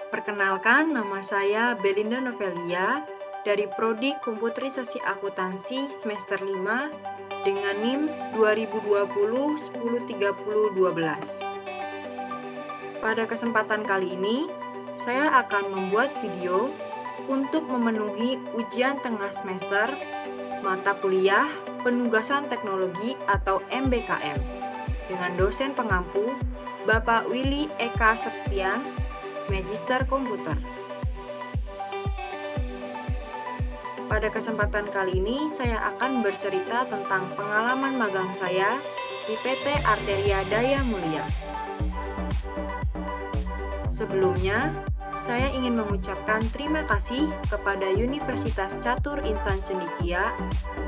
Perkenalkan, nama saya Belinda Novelia dari Prodi Komputerisasi Akuntansi semester 5 dengan NIM 2020 1030 12. Pada kesempatan kali ini, saya akan membuat video untuk memenuhi ujian tengah semester mata kuliah Penugasan Teknologi atau MBKM dengan dosen pengampu Bapak Willy Eka Septian, Magister Komputer. Pada kesempatan kali ini, saya akan bercerita tentang pengalaman magang saya di PT Arteria Daya Mulia. Sebelumnya, saya ingin mengucapkan terima kasih kepada Universitas Catur Insan Cendekia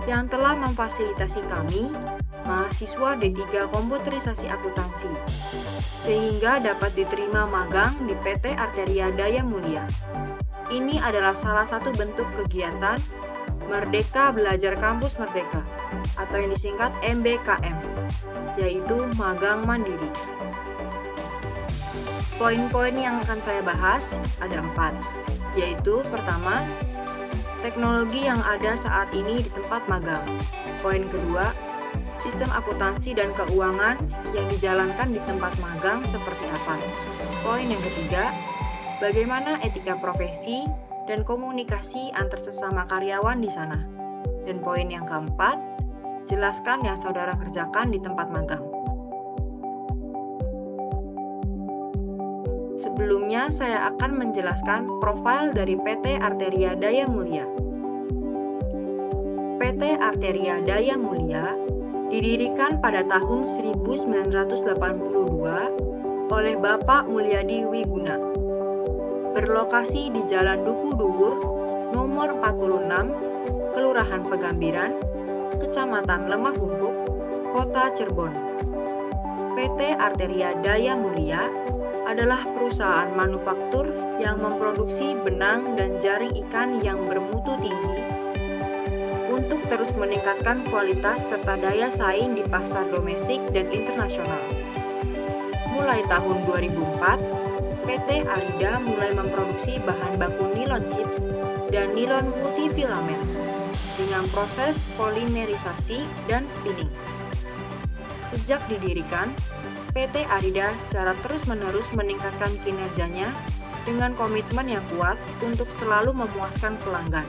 yang telah memfasilitasi kami, mahasiswa D3 Komputerisasi Akuntansi, sehingga dapat diterima magang di PT Arteria Daya Mulia. Ini adalah salah satu bentuk kegiatan Merdeka Belajar Kampus Merdeka, atau yang disingkat MBKM, yaitu magang mandiri. Poin-poin yang akan saya bahas ada 4, yaitu pertama, teknologi yang ada saat ini di tempat magang. Poin kedua, sistem akuntansi dan keuangan yang dijalankan di tempat magang seperti apa. Poin yang ketiga, bagaimana etika profesi dan komunikasi antar sesama karyawan di sana. Dan poin yang keempat, jelaskan yang saudara kerjakan di tempat magang. Sebelumnya, saya akan menjelaskan profil dari PT Arteria Daya Mulia. PT Arteria Daya Mulia didirikan pada tahun 1982 oleh Bapak Mulyadi Wiguna. Berlokasi di Jalan Duku Duwur, nomor 46, Kelurahan Pegambiran, Kecamatan Lemah Bumbuk, Kota Cirebon. PT Arteria Daya Mulia adalah perusahaan manufaktur yang memproduksi benang dan jaring ikan yang bermutu tinggi untuk terus meningkatkan kualitas serta daya saing di pasar domestik dan internasional. Mulai tahun 2004, PT Arida mulai memproduksi bahan baku nilon chips dan nilon multifilamen dengan proses polimerisasi dan spinning. Sejak didirikan, PT Arida secara terus-menerus meningkatkan kinerjanya dengan komitmen yang kuat untuk selalu memuaskan pelanggan.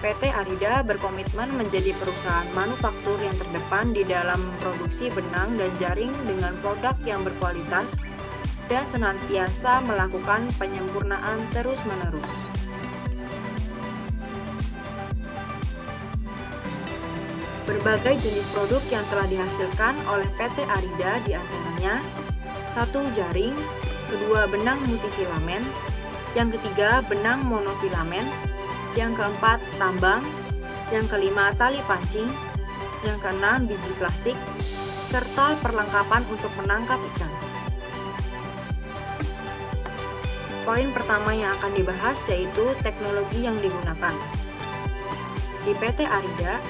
PT Arida berkomitmen menjadi perusahaan manufaktur yang terdepan di dalam memproduksi benang dan jaring dengan produk yang berkualitas dan senantiasa melakukan penyempurnaan terus-menerus. Berbagai jenis produk yang telah dihasilkan oleh PT Arida diantaranya 1. Jaring, 2. Benang multifilamen, yang ketiga benang monofilamen, yang keempat tambang, yang kelima tali pancing, yang keenam biji plastik, serta perlengkapan untuk menangkap ikan. Poin pertama yang akan dibahas yaitu teknologi yang digunakan. Di PT Arida,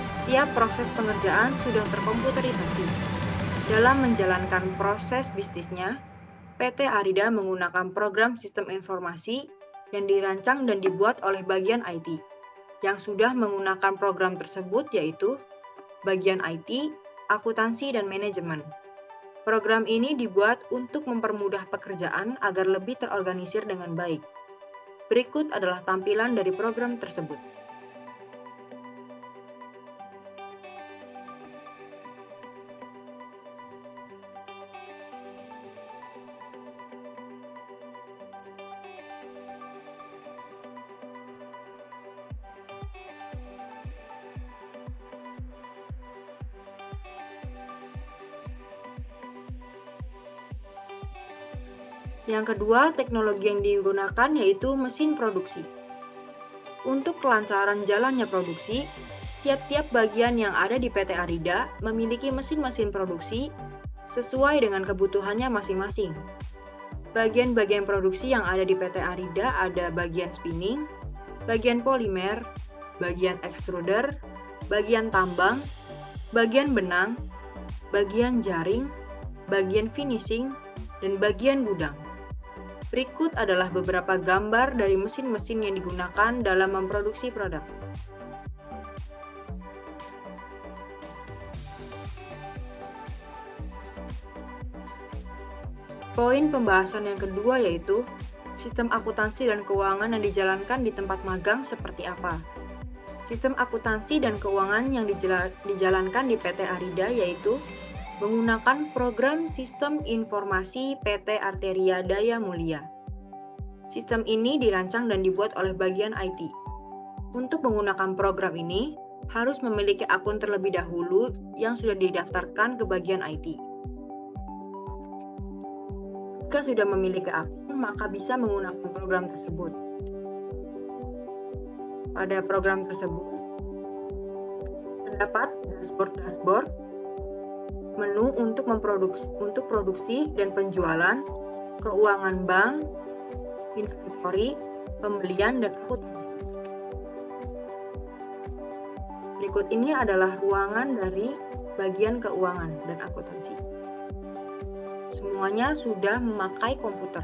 setiap proses pengerjaan sudah terkomputerisasi. Dalam menjalankan proses bisnisnya, PT Arida menggunakan program sistem informasi yang dirancang dan dibuat oleh bagian IT, yang sudah menggunakan program tersebut yaitu bagian IT, akuntansi, dan manajemen. Program ini dibuat untuk mempermudah pekerjaan agar lebih terorganisir dengan baik. Berikut adalah tampilan dari program tersebut. Yang kedua, teknologi yang digunakan yaitu mesin produksi. Untuk kelancaran jalannya produksi, tiap-tiap bagian yang ada di PT Arida memiliki mesin-mesin produksi sesuai dengan kebutuhannya masing-masing. Bagian-bagian produksi yang ada di PT Arida ada bagian spinning, bagian polimer, bagian extruder, bagian tambang, bagian benang, bagian jaring, bagian finishing, dan bagian gudang. Berikut adalah beberapa gambar dari mesin-mesin yang digunakan dalam memproduksi produk. Poin pembahasan yang kedua yaitu sistem akuntansi dan keuangan yang dijalankan di tempat magang seperti apa. Sistem akuntansi dan keuangan yang dijalankan di PT Arida yaitu menggunakan program Sistem Informasi PT Arteria Daya Mulia. Sistem ini dirancang dan dibuat oleh bagian IT. Untuk menggunakan program ini, harus memiliki akun terlebih dahulu yang sudah didaftarkan ke bagian IT. Jika sudah memiliki akun, maka bisa menggunakan program tersebut. Pada program tersebut, terdapat dashboard, menu untuk produksi dan penjualan, keuangan bank, inventory, pembelian, dan akuntansi. Berikut ini adalah ruangan dari bagian keuangan dan akuntansi. Semuanya sudah memakai komputer.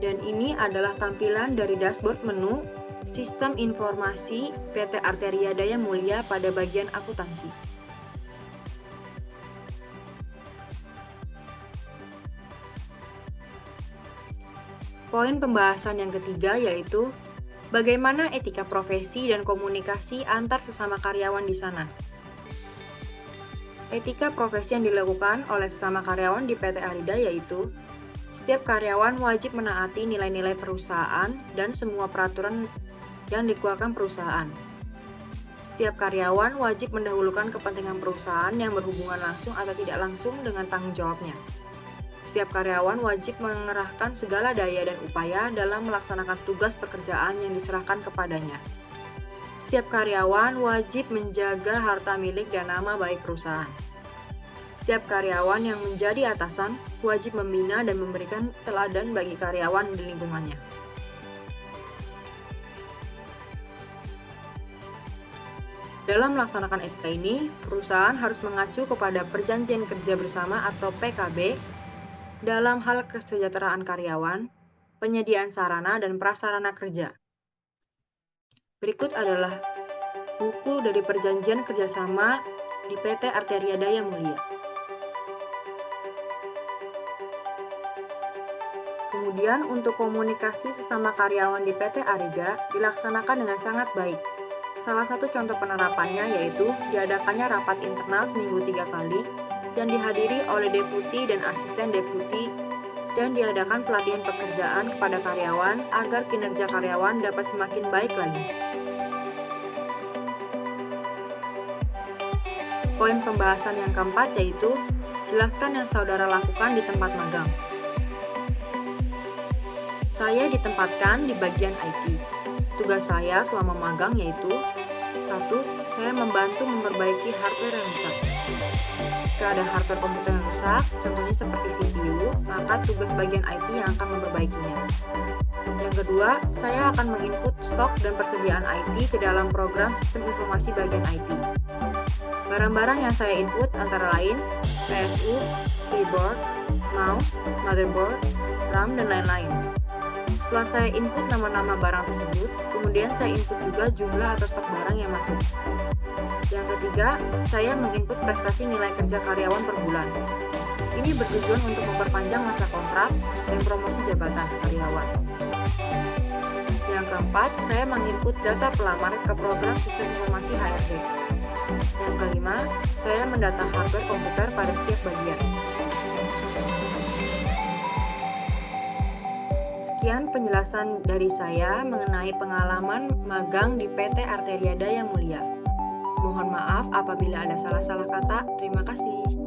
Dan ini adalah tampilan dari dashboard menu Sistem Informasi PT Arteria Daya Mulia pada bagian akuntansi. Poin pembahasan yang ketiga yaitu bagaimana etika profesi dan komunikasi antar sesama karyawan di sana. Etika profesi yang dilakukan oleh sesama karyawan di PT Arida yaitu setiap karyawan wajib menaati nilai-nilai perusahaan dan semua peraturan yang dikeluarkan perusahaan. Setiap karyawan wajib mendahulukan kepentingan perusahaan yang berhubungan langsung atau tidak langsung dengan tanggung jawabnya. Setiap karyawan wajib mengerahkan segala daya dan upaya dalam melaksanakan tugas pekerjaan yang diserahkan kepadanya. Setiap karyawan wajib menjaga harta milik dan nama baik perusahaan. Setiap karyawan yang menjadi atasan wajib membina dan memberikan teladan bagi karyawan di lingkungannya. Dalam melaksanakan etika ini, perusahaan harus mengacu kepada Perjanjian Kerja Bersama atau PKB dalam hal kesejahteraan karyawan, penyediaan sarana dan prasarana kerja. Berikut adalah buku dari Perjanjian Kerjasama di PT Arteria Daya Mulia. Kemudian untuk komunikasi sesama karyawan di PT Arida dilaksanakan dengan sangat baik. Salah satu contoh penerapannya yaitu diadakannya rapat internal seminggu 3 kali dan dihadiri oleh deputi dan asisten deputi dan diadakan pelatihan pekerjaan kepada karyawan agar kinerja karyawan dapat semakin baik lagi. Poin pembahasan yang keempat yaitu jelaskan yang saudara lakukan di tempat magang. Saya ditempatkan di bagian IT. Tugas saya selama magang yaitu 1. Saya membantu memperbaiki hardware yang rusak. Jika ada hardware komputer yang rusak, contohnya seperti CPU, maka tugas bagian IT yang akan memperbaikinya. Yang kedua, saya akan menginput stok dan persediaan IT ke dalam program sistem informasi bagian IT. Barang-barang yang saya input antara lain PSU, keyboard, mouse, motherboard, RAM, dan lain-lain. Setelah saya input nama-nama barang tersebut, kemudian saya input juga jumlah atau stok barang yang masuk. Yang ketiga, saya menginput prestasi nilai kerja karyawan per bulan. Ini bertujuan untuk memperpanjang masa kontrak dan promosi jabatan karyawan. Yang keempat, saya menginput data pelamar ke program sistem informasi HRD. Yang kelima, saya mendata hardware komputer pada setiap bagian. Sekian penjelasan dari saya mengenai pengalaman magang di PT Arteria Daya Mulia. Mohon maaf apabila ada salah-salah kata. Terima kasih.